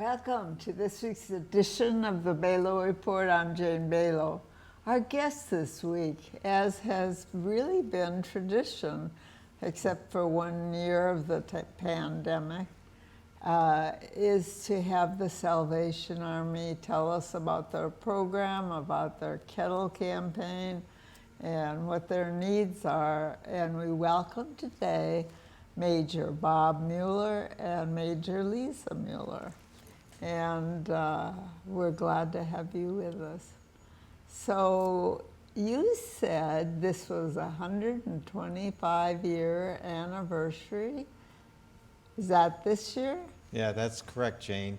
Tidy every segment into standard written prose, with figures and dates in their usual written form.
Welcome to this week's edition of the Belau Report. I'm Jane Belau. Our guest this week, as has really been tradition, except for 1 year of the pandemic, is to have the Salvation Army tell us about their program, about their Kettle campaign, and what their needs are. And we welcome today Major Bob Mueller and Major Lisa Mueller. And we're glad to have you with us. So you said this was a 125-year anniversary. Is that this year? Yeah, that's correct, Jane.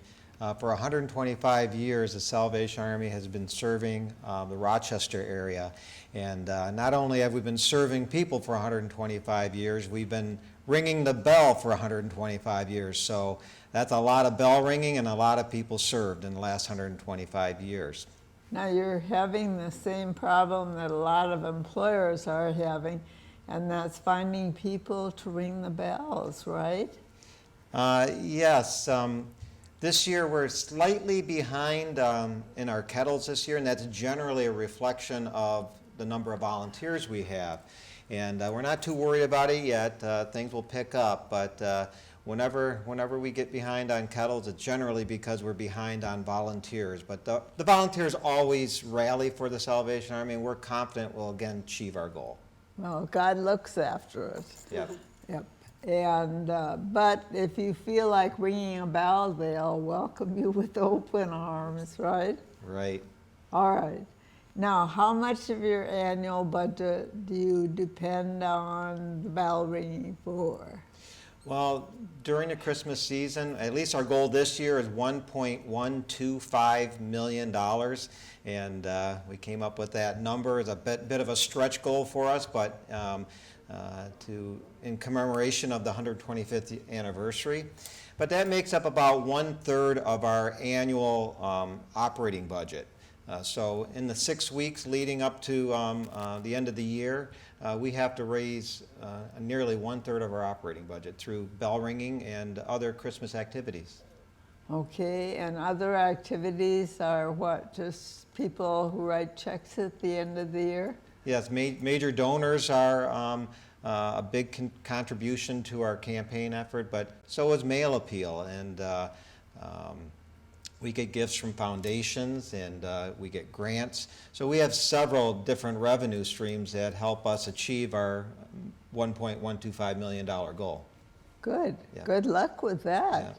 For 125 years, the Salvation Army has been serving the Rochester area. And not only have we been serving people for 125 years, we've been ringing the bell for 125 years. So that's a lot of bell ringing and a lot of people served in the last 125 years. Now you're having the same problem that a lot of employers are having, and that's finding people to ring the bells, right? Yes. This year we're slightly behind in our kettles this year, and that's generally a reflection of the number of volunteers we have. And we're not too worried about it yet. Things will pick up, but whenever we get behind on kettles, it's generally because we're behind on volunteers. But the volunteers always rally for the Salvation Army, and we're confident we'll again achieve our goal. Well, God looks after us. Yep. Yep. And but if you feel like ringing a bell, they'll welcome you with open arms, right? Right. All right. Now, how much of your annual budget do you depend on the bell ringing for? Well, during the Christmas season, at least our goal this year is $1.125 million, and we came up with that number. It's a bit of a stretch goal for us, but in commemoration of the 125th anniversary. But that makes up about 1/3 of our annual operating budget. So in the 6 weeks leading up to the end of the year, we have to raise nearly 1/3 of our operating budget through bell ringing and other Christmas activities. Okay, and other activities are what? Just people who write checks at the end of the year? Yes, major donors are a big contribution to our campaign effort, but so is mail appeal, and we get gifts from foundations, and we get grants. So we have several different revenue streams that help us achieve our $1.125 million goal. Good. Yeah. Good luck with that. Yeah.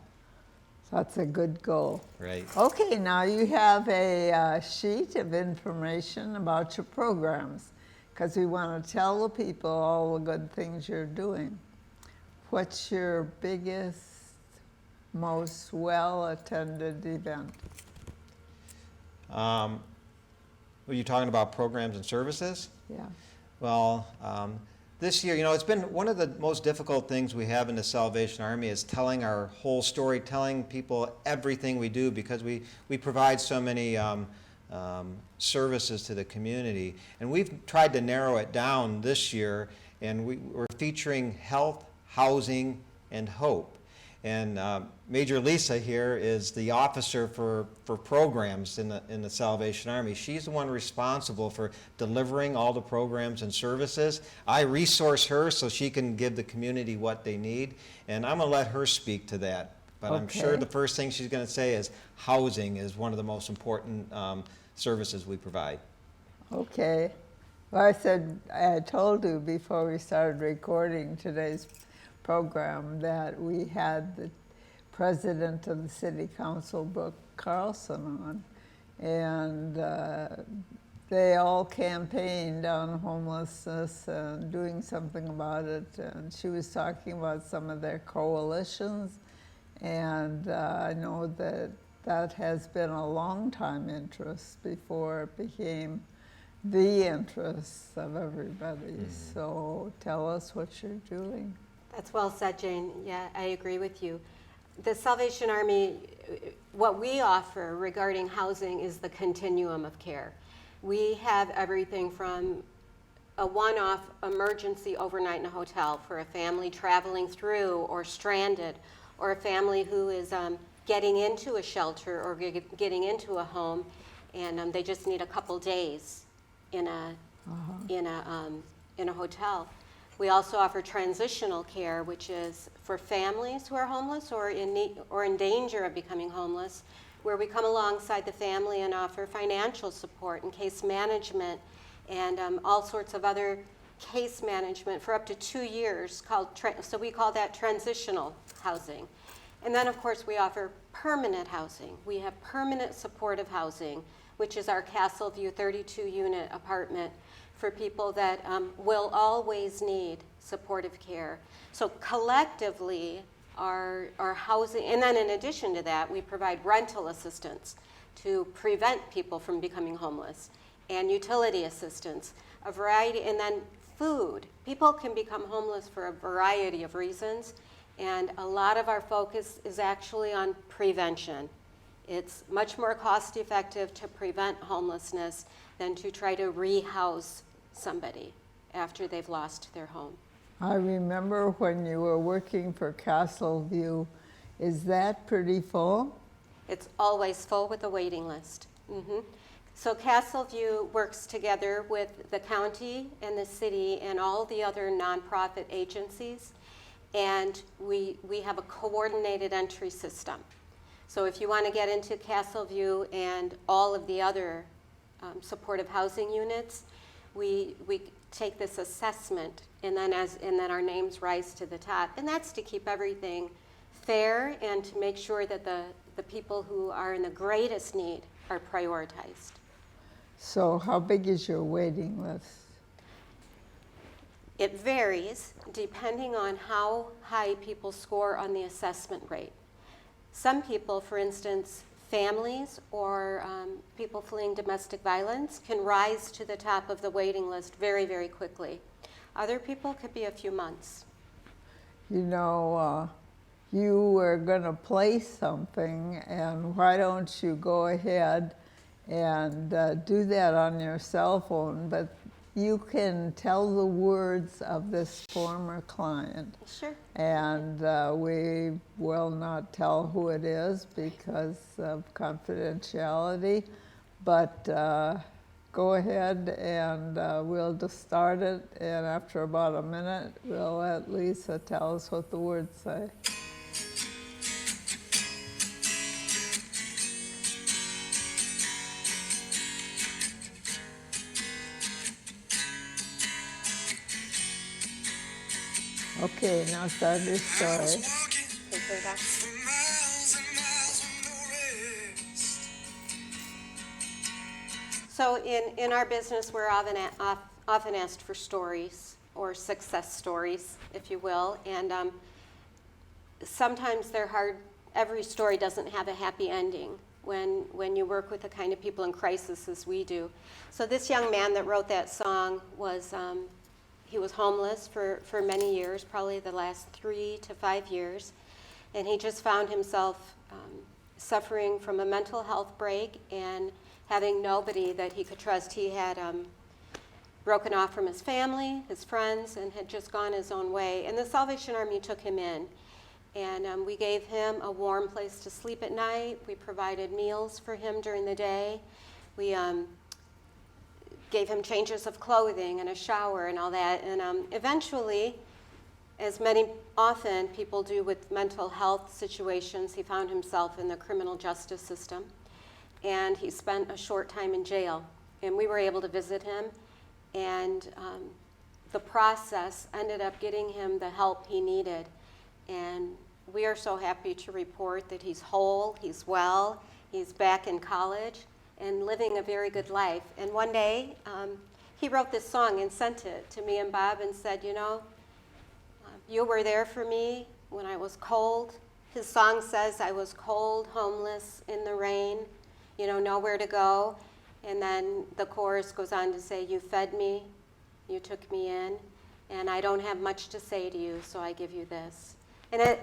That's a good goal. Right. Okay, now you have a sheet of information about your programs, because we want to tell the people all the good things you're doing. What's your biggest, most well-attended event? Were you talking about programs and services? Yeah. Well, this year, it's been one of the most difficult things we have in the Salvation Army is telling our whole story, telling people everything we do, because we provide so many services to the community. And we've tried to narrow it down this year, and we're featuring health, housing, and hope. And Major Lisa here is the officer for programs in the Salvation Army. She's the one responsible for delivering all the programs and services. I resource her so she can give the community what they need, and I'm going to let her speak to that. But okay. I'm sure the first thing she's going to say is housing is one of the most important services we provide. Okay. Well, I told you before we started recording today's program that we had the president of the city council, Brooke Carlson, on, and they all campaigned on homelessness and doing something about it, and she was talking about some of their coalitions, and I know that has been a long time interest before it became the interest of everybody. Mm-hmm. So tell us what you're doing. That's well said, Jane. Yeah, I agree with you. The Salvation Army, what we offer regarding housing is the continuum of care. We have everything from a one-off emergency overnight in a hotel for a family traveling through or stranded, or a family who is getting into a shelter or getting into a home, and they just need a couple days in a hotel. We also offer transitional care, which is for families who are homeless or in danger of becoming homeless, where we come alongside the family and offer financial support and case management and all sorts of other case management for up to 2 years. So we call that transitional housing. And then, of course, we offer permanent housing. We have permanent supportive housing, which is our Castle View 32-unit apartment for people that will always need supportive care. So collectively, our housing, and then in addition to that, we provide rental assistance to prevent people from becoming homeless, and utility assistance, a variety, and then food. People can become homeless for a variety of reasons, and a lot of our focus is actually on prevention. It's much more cost effective to prevent homelessness than to try to rehouse somebody after they've lost their home. I remember when you were working for Castle View. Is that pretty full? It's always full with a waiting list. So Castle View works together with the county and the city and all the other nonprofit agencies, and we have a coordinated entry system. So if you want to get into Castle View and all of the other supportive housing units, we take this assessment, and then our names rise to the top, and that's to keep everything fair and to make sure that the people who are in the greatest need are prioritized. So how big is your waiting list? It varies depending on how high people score on the assessment rate. Some people, for instance, families or people fleeing domestic violence, can rise to the top of the waiting list very, very quickly. Other people could be a few months. You know, you were going to play something, and why don't you go ahead and do that on your cell phone, but you can tell the words of this former client. Sure. And we will not tell who it is because of confidentiality, but go ahead and we'll just start it, and after about a minute, we'll let Lisa tell us what the words say. Okay, now start your story. So in our business, we're often asked for stories or success stories, if you will, and sometimes they're hard. Every story doesn't have a happy ending when you work with the kind of people in crisis as we do. So this young man that wrote that song was he was homeless for many years, probably the last 3 to 5 years, and he just found himself suffering from a mental health break and having nobody that he could trust. He had broken off from his family, his friends, and had just gone his own way. And the Salvation Army took him in, and we gave him a warm place to sleep at night. We provided meals for him during the day. We gave him changes of clothing and a shower and all that. And eventually, as often people do with mental health situations, he found himself in the criminal justice system. And he spent a short time in jail. And we were able to visit him. And the process ended up getting him the help he needed. And we are so happy to report that he's whole, he's well, he's back in college, and living a very good life. And one day, he wrote this song and sent it to me and Bob and said, you know, you were there for me when I was cold. His song says, I was cold, homeless, in the rain, you know, nowhere to go. And then the chorus goes on to say, you fed me, you took me in, and I don't have much to say to you, so I give you this. And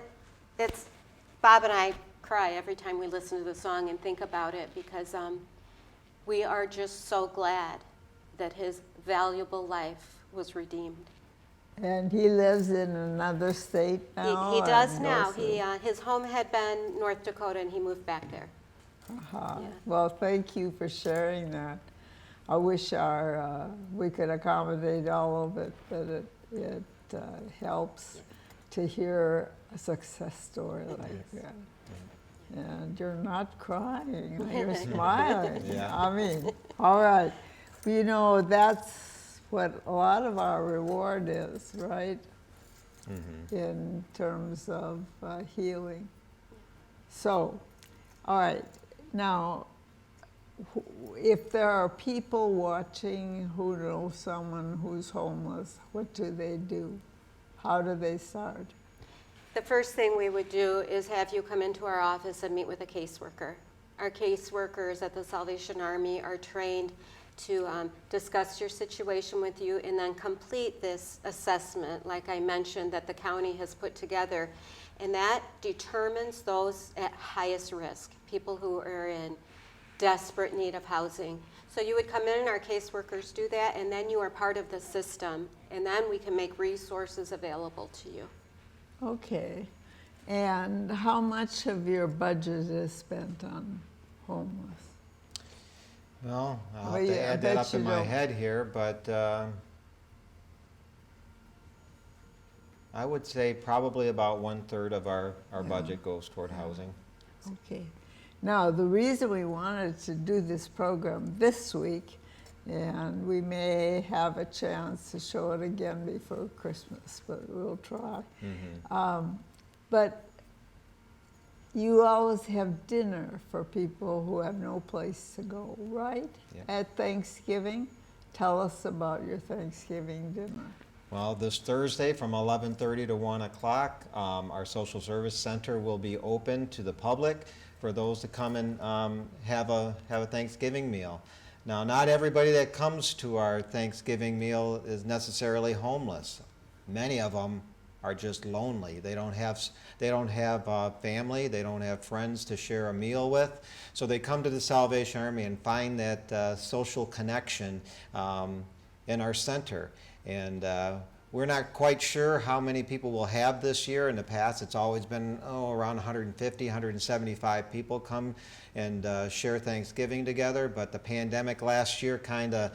it's Bob and I cry every time we listen to the song and think about it, because we are just so glad that his valuable life was redeemed. And he lives in another state now? He does and now. goes to- His home had been North Dakota, and he moved back there. Uh-huh. Yeah. Well, thank you for sharing that. I wish we could accommodate all of it, but it helps to hear a success story like that. And you're not crying, you're smiling. Yeah. I mean, all right. You know, that's what a lot of our reward is, right? In terms of healing. So, all right. Now, if there are people watching who know someone who's homeless, what do they do? How do they start? The first thing we would do is have you come into our office and meet with a caseworker. Our caseworkers at the Salvation Army are trained to discuss your situation with you and then complete this assessment, like I mentioned, that the county has put together. And that determines those at highest risk, people who are in desperate need of housing. So you would come in and our caseworkers do that, and then you are part of the system, and then we can make resources available to you. Okay. And how much of your budget is spent on homeless? Well, I'll Well, have to yeah, I add that bet up in you my don't. head here, but I would say probably about 1/3 of our budget goes toward housing. Okay. Now, the reason we wanted to do this program this week, and we may have a chance to show it again before Christmas, but we'll try. But you always have dinner for people who have no place to go, right? Yeah. At Thanksgiving. Tell us about your Thanksgiving dinner. Well, this Thursday from 11:30 to 1 o'clock, our social service center will be open to the public for those to come and have a Thanksgiving meal. Now, not everybody that comes to our Thanksgiving meal is necessarily homeless. Many of them are just lonely. They don't have family. They don't have friends to share a meal with. So they come to the Salvation Army and find that social connection in our center. And we're not quite sure how many people we'll have this year. In the past, it's always been around 150, 175 people come and share Thanksgiving together. But the pandemic last year kind of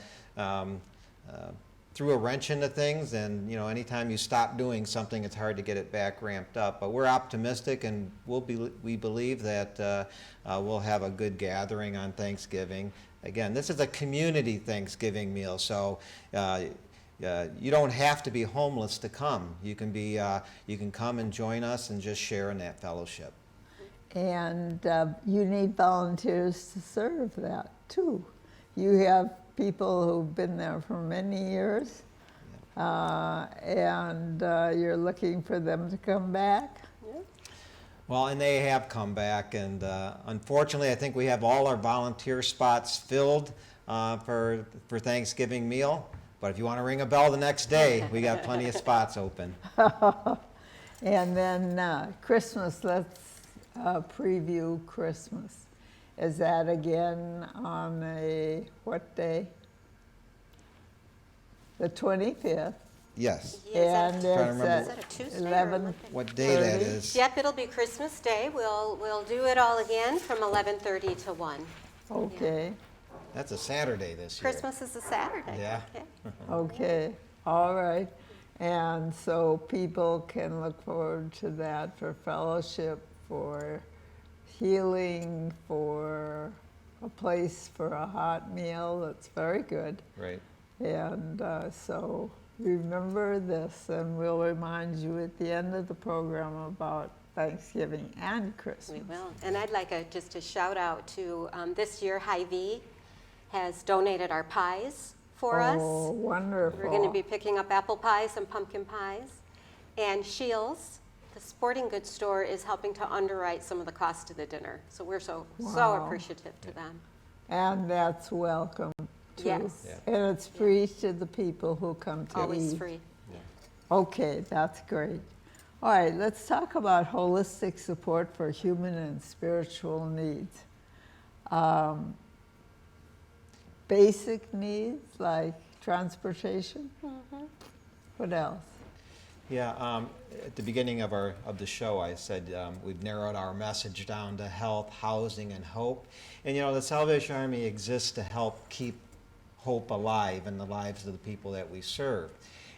threw a wrench into things, and anytime you stop doing something, it's hard to get it back ramped up. But we're optimistic, and we believe that we'll have a good gathering on Thanksgiving. Again, this is a community Thanksgiving meal, so you don't have to be homeless to come. You can come and join us and just share in that fellowship. And you need volunteers to serve that too. You have people who've been there for many years, and you're looking for them to come back. Well, and they have come back, and unfortunately, I think we have all our volunteer spots filled for Thanksgiving meal. But if you want to ring a bell the next day, we got plenty of spots open. And then Christmas, let's preview Christmas. Is that again on what day? The 25th. Yes. And Is Trying to it's remember. at that a Tuesday or 11. Monday? What day that 30? is? Yep, it'll be Christmas Day. We'll do it all again from 11:30 to 1. Okay, That's a Saturday this year. Christmas is a Saturday. Yeah. Okay. okay, all right. And so people can look forward to that for fellowship, for healing, for a place for a hot meal. That's very good. Right. And so remember this, and we'll remind you at the end of the program about Thanksgiving and Christmas. We will. And I'd like just a shout out to this year, Hy-Vee has donated our pies for Oh, us. wonderful. We're going to be picking up apple pies and pumpkin pies. And Shields, the sporting goods store, is helping to underwrite some of the cost of the dinner. So we're so Wow. appreciative to them. And that's welcome too. Yes. Yeah. And it's free to the people who come to Always eat. free. Okay, that's great. All right, let's talk about holistic support for human and spiritual needs. Basic needs like transportation. What else? Yeah, at the beginning of the show, I said we've narrowed our message down to health, housing, and hope. And you know, the Salvation Army exists to help keep hope alive in the lives of the people that we serve.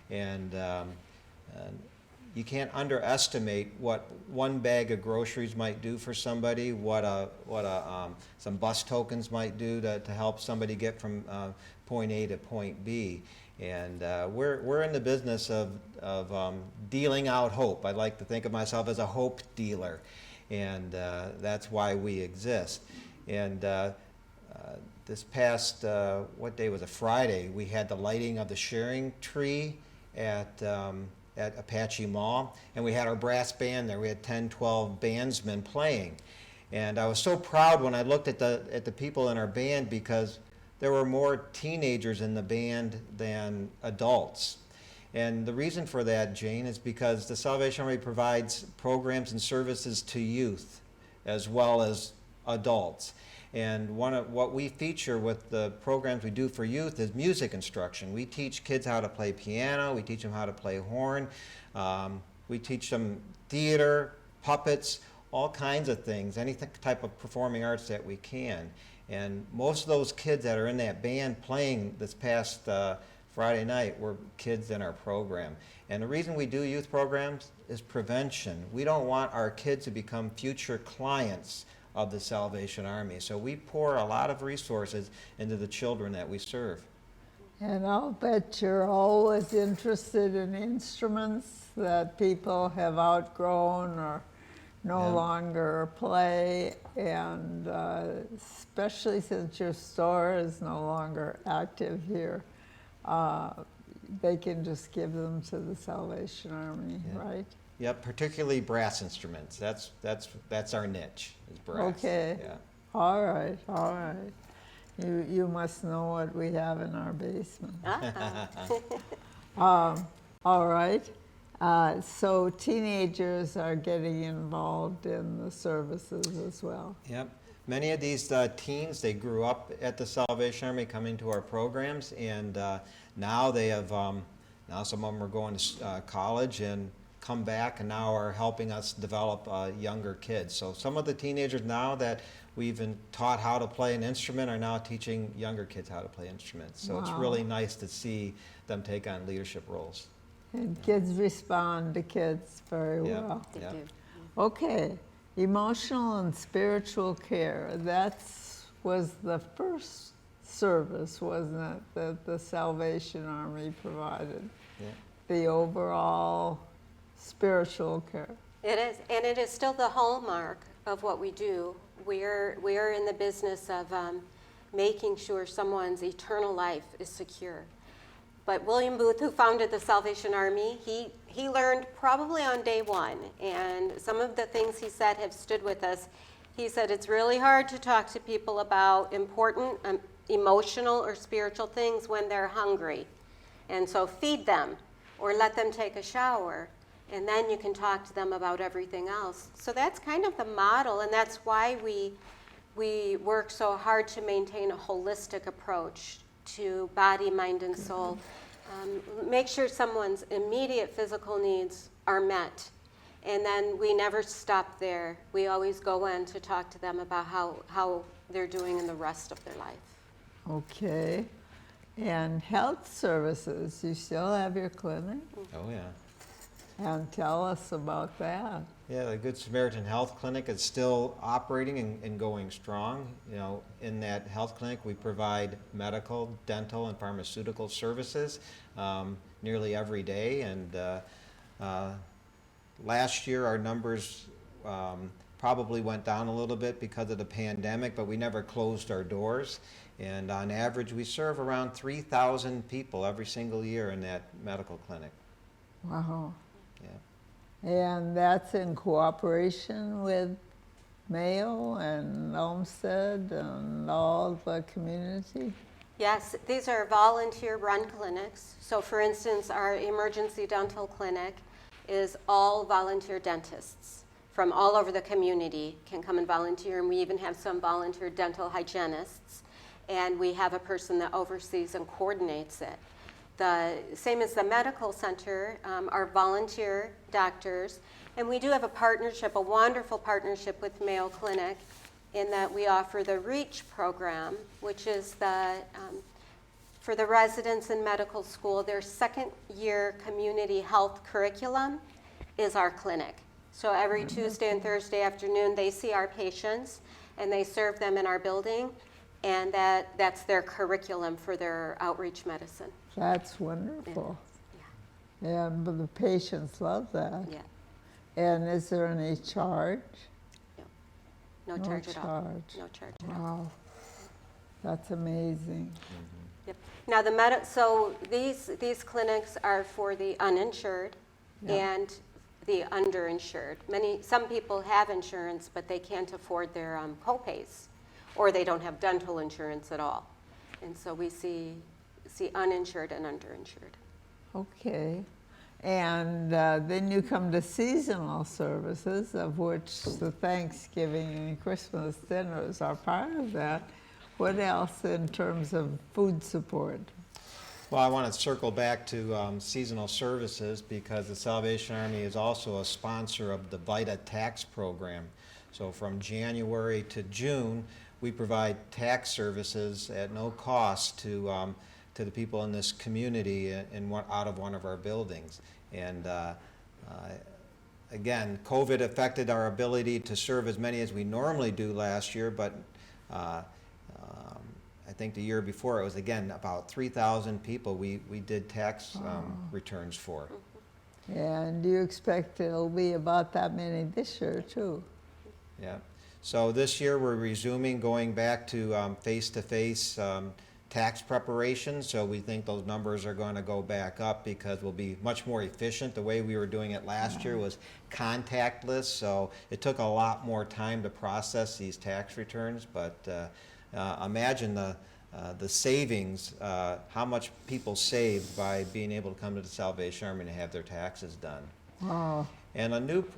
And you can't underestimate what one bag of groceries might do for somebody, what some bus tokens might do to help somebody get from point A to point B. And we're in the business of dealing out hope. I like to think of myself as a hope dealer, and that's why we exist. And this past, what day was it, Friday, we had the lighting of the sharing tree at Apache Mall, and we had our brass band there. We had 10, 12 bandsmen playing. And I was so proud when I looked at the people in our band, because there were more teenagers in the band than adults. And the reason for that, Jane, is because the Salvation Army provides programs and services to youth as well as adults. And one of what we feature with the programs we do for youth is music instruction. We teach kids how to play piano, we teach them how to play horn, we teach them theater, puppets, all kinds of things, any type of performing arts that we can. And most of those kids that are in that band playing this past Friday night were kids in our program. And the reason we do youth programs is prevention. We don't want our kids to become future clients of the Salvation Army. So we pour a lot of resources into the children that we serve. And I'll bet you're always interested in instruments that people have outgrown or no longer play, and especially since your store is no longer active here, they can just give them to the Salvation Army, right? Yep, particularly brass instruments. That's our niche, is brass. Okay. Yeah. All right, all right. You must know what we have in our basement. All right. So teenagers are getting involved in the services as well. Yep. Many of these teens, they grew up at the Salvation Army coming to our programs, and now they have, now some of them are going to college and come back and now are helping us develop younger kids. So some of the teenagers now that we've been taught how to play an instrument are now teaching younger kids how to play instruments. So it's really nice to see them take on leadership roles. And kids respond to kids very well. They do. Okay, emotional and spiritual care. That was the first service, wasn't it, that the Salvation Army provided? Yeah. The overall spiritual care. It is, and it is still the hallmark of what we do. We're in the business of making sure someone's eternal life is secure. But William Booth, who founded the Salvation Army, he learned probably on day one, and some of the things he said have stood with us. He said it's really hard to talk to people about important emotional or spiritual things when they're hungry. And so feed them or let them take a shower, and then you can talk to them about everything else. So that's kind of the model, and that's why we work so hard to maintain a holistic approach to body, mind, and soul. Make sure someone's immediate physical needs are met. And then we never stop there. We always go in to talk to them about how they're doing in the rest of their life. Okay. And health services, you still have your clinic? Oh, yeah. And tell us about that. Yeah, the Good Samaritan Health Clinic is still operating and going strong. You know, in that health clinic, we provide medical, dental, and pharmaceutical services nearly every day. And last year, our numbers probably went down a little bit because of the pandemic, but we never closed our doors. And on average, we serve around 3,000 people every single year in that medical clinic. Wow. Yeah. And that's in cooperation with Mayo and Olmsted and all the community? Yes, these are volunteer-run clinics. So for instance, our emergency dental clinic is all volunteer dentists from all over the community can come and volunteer, and we even have some volunteer dental hygienists, and we have a person that oversees and coordinates it. The same as the medical center, are volunteer doctors. And we do have a partnership, a wonderful partnership with Mayo Clinic, in that we offer the REACH program, which is for the residents in medical school, their second year community health curriculum is our clinic. So every Tuesday and Thursday afternoon, they see our patients and they serve them in our building, and that's their curriculum for their outreach medicine. That's wonderful. Yeah. Yeah, but the patients love that. Yeah. And is there any charge? No charge at all. No charge at all. Wow, that's amazing. Yep. Now so these clinics are for the uninsured and the underinsured. Some people have insurance, but they can't afford their co-pays, or they don't have dental insurance at all. And so we see uninsured and underinsured. Okay. And then you come to seasonal services, of which the Thanksgiving and Christmas dinners are part of that. What else in terms of food support? Well, I want to circle back to seasonal services, because the Salvation Army is also a sponsor of the VITA tax program. So from January to June, we provide tax services at no cost to the people in this community out of one of our buildings. And again, COVID affected our ability to serve as many as we normally do last year, but I think the year before it was, again, about 3,000 people we did tax returns for. And do you expect it'll be about that many this year too? Yeah. So this year we're resuming, going back to face-to-face tax preparation. So we think those numbers are going to go back up, because we'll be much more efficient. The way we were doing it last year was contactless, so it took a lot more time to process these tax returns. But imagine the savings, how much people saved by being able to come to the Salvation Army to have their taxes done. Wow. And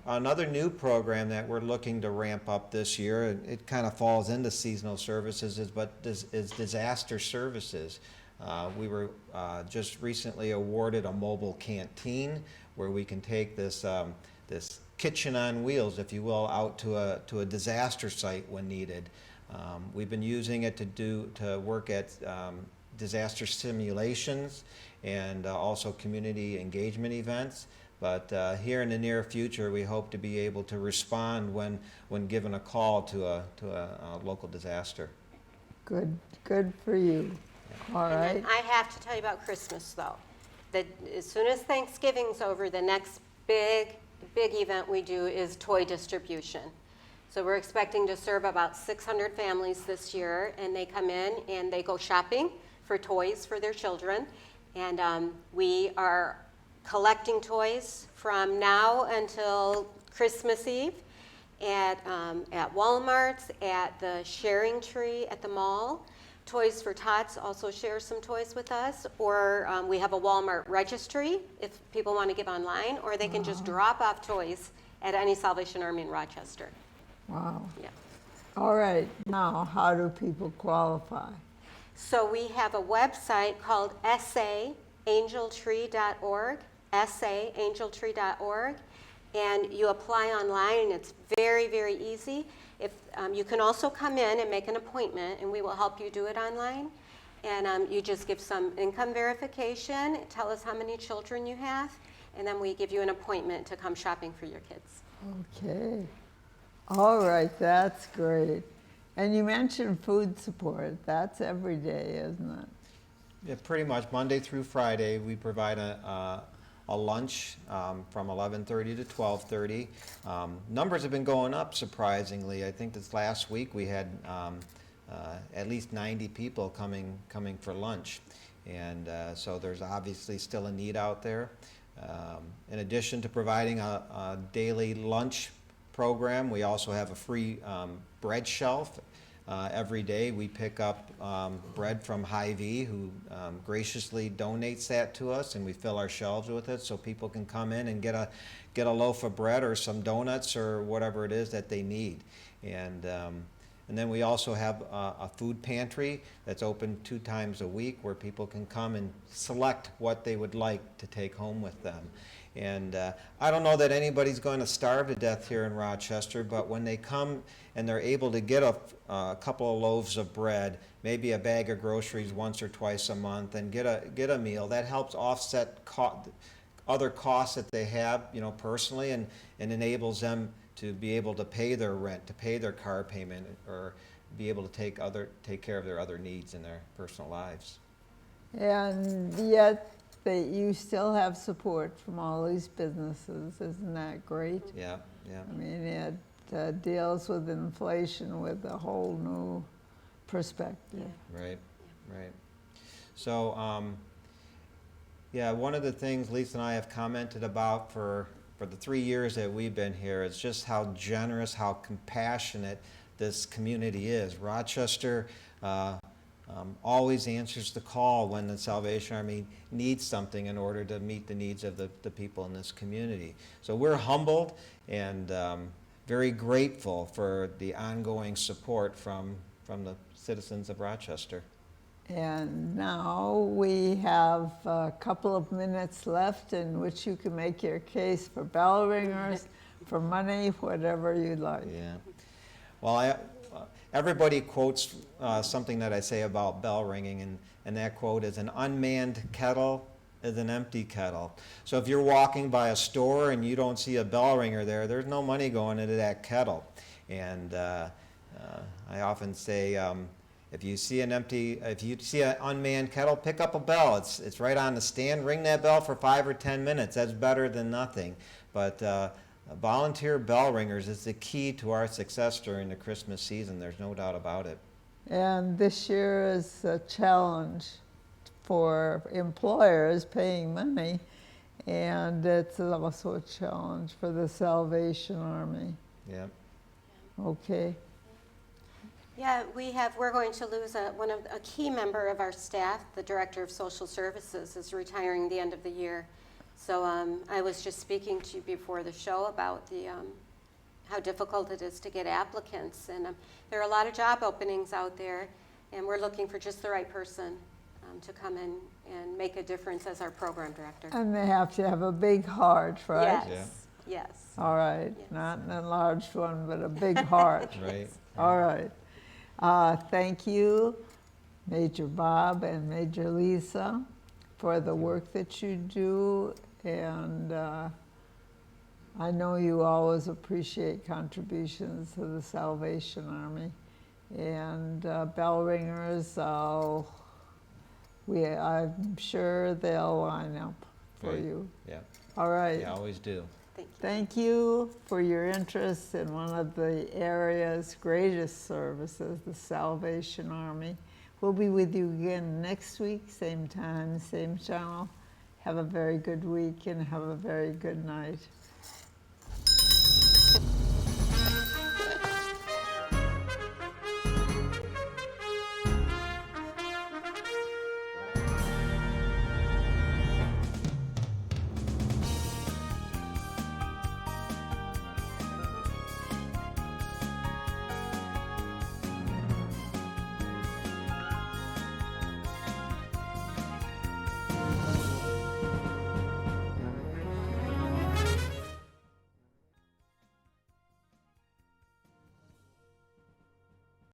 another new program that we're looking to ramp up this year, it kind of falls into seasonal services, is disaster services. We were just recently awarded a mobile canteen, where we can take this kitchen on wheels, if you will, out to a disaster site when needed. We've been using it to work at disaster simulations and also community engagement events. But here in the near future, we hope to be able to respond when given a call to a local disaster. Good for you. All And right. then I have to tell you about Christmas, though. As soon as Thanksgiving's over, the next big event we do is toy distribution. So we're expecting to serve about 600 families this year, and they come in and they go shopping for toys for their children. And we are collecting toys from now until Christmas Eve at Walmart's, at the Sharing Tree at the mall. Toys for Tots also share some toys with us, or we have a Walmart registry if people want to give online, or they can just drop off toys at any Salvation Army in Rochester. Wow. Yeah. All right. Now, how do people qualify? So we have a website called saangeltree.org, saangeltree.org, and you apply online, and it's very, very easy. If you can also come in and make an appointment, and we will help you do it online. And you just give some income verification, tell us how many children you have, and then we give you an appointment to come shopping for your kids. Okay. All right, that's great. And you mentioned food support. That's every day, isn't it? Yeah, pretty much Monday through Friday, we provide a lunch from 11:30 to 12:30. Numbers have been going up, surprisingly. I think this last week we had at least 90 people coming for lunch. And so there's obviously still a need out there. In addition to providing a daily lunch program, we also have a free bread shelf. Every day we pick up bread from Hy-Vee, who graciously donates that to us, and we fill our shelves with it so people can come in and get a loaf of bread or some donuts or whatever it is that they need. And And then we also have a food pantry that's open 2 times a week where people can come and select what they would like to take home with them. And I don't know that anybody's going to starve to death here in Rochester, but when they come and they're able to get a couple of loaves of bread, maybe a bag of groceries once or twice a month, and get a meal, that helps offset other costs that they have, personally, and enables them to be able to pay their rent, to pay their car payment, or be able to take care of their other needs in their personal lives. And yet, you still have support from all these businesses. Isn't that great? Yeah, yeah. I mean, it deals with inflation with a whole new perspective. Right, right. So, yeah, one of the things Lisa and I have commented about for the 3 years that we've been here is just how generous, how compassionate this community is. Rochester always answers the call when the Salvation Army needs something in order to meet the needs of the people in this community. So we're humbled and very grateful for the ongoing support from the citizens of Rochester. And now we have a couple of minutes left in which you can make your case for bell ringers, for money, whatever you'd like. Yeah. Well, everybody quotes something that I say about bell ringing, and that quote is, "An unmanned kettle is an empty kettle." So if you're walking by a store and you don't see a bell ringer there, there's no money going into that kettle. And I often say, if you see an unmanned kettle, pick up a bell. It's right on the stand. Ring that bell for 5 or 10 minutes. That's better than nothing. But volunteer bell ringers is the key to our success during the Christmas season. There's no doubt about it. And this year is a challenge for employers paying money, and it's also a challenge for the Salvation Army. Yeah. Okay. Yeah, we're going to lose a key member of our staff. The Director of Social Services is retiring the end of the year. So I was just speaking to you before the show about how difficult it is to get applicants. And there are a lot of job openings out there, and we're looking for just the right person to come in and make a difference as our program director. And they have to have a big heart, right? Yes, yes. All right, Yes. not an enlarged one, but a big heart. Right. All right. Thank you, Major Bob and Major Lisa, for the work that you do. And I know you always appreciate contributions to the Salvation Army. And bell ringers, I'm sure they'll line up for Right. you. Yeah. All right. They always do. Thank you. Thank you for your interest in one of the area's greatest services, the Salvation Army. We'll be with you again next week, same time, same channel. Have a very good week and have a very good night.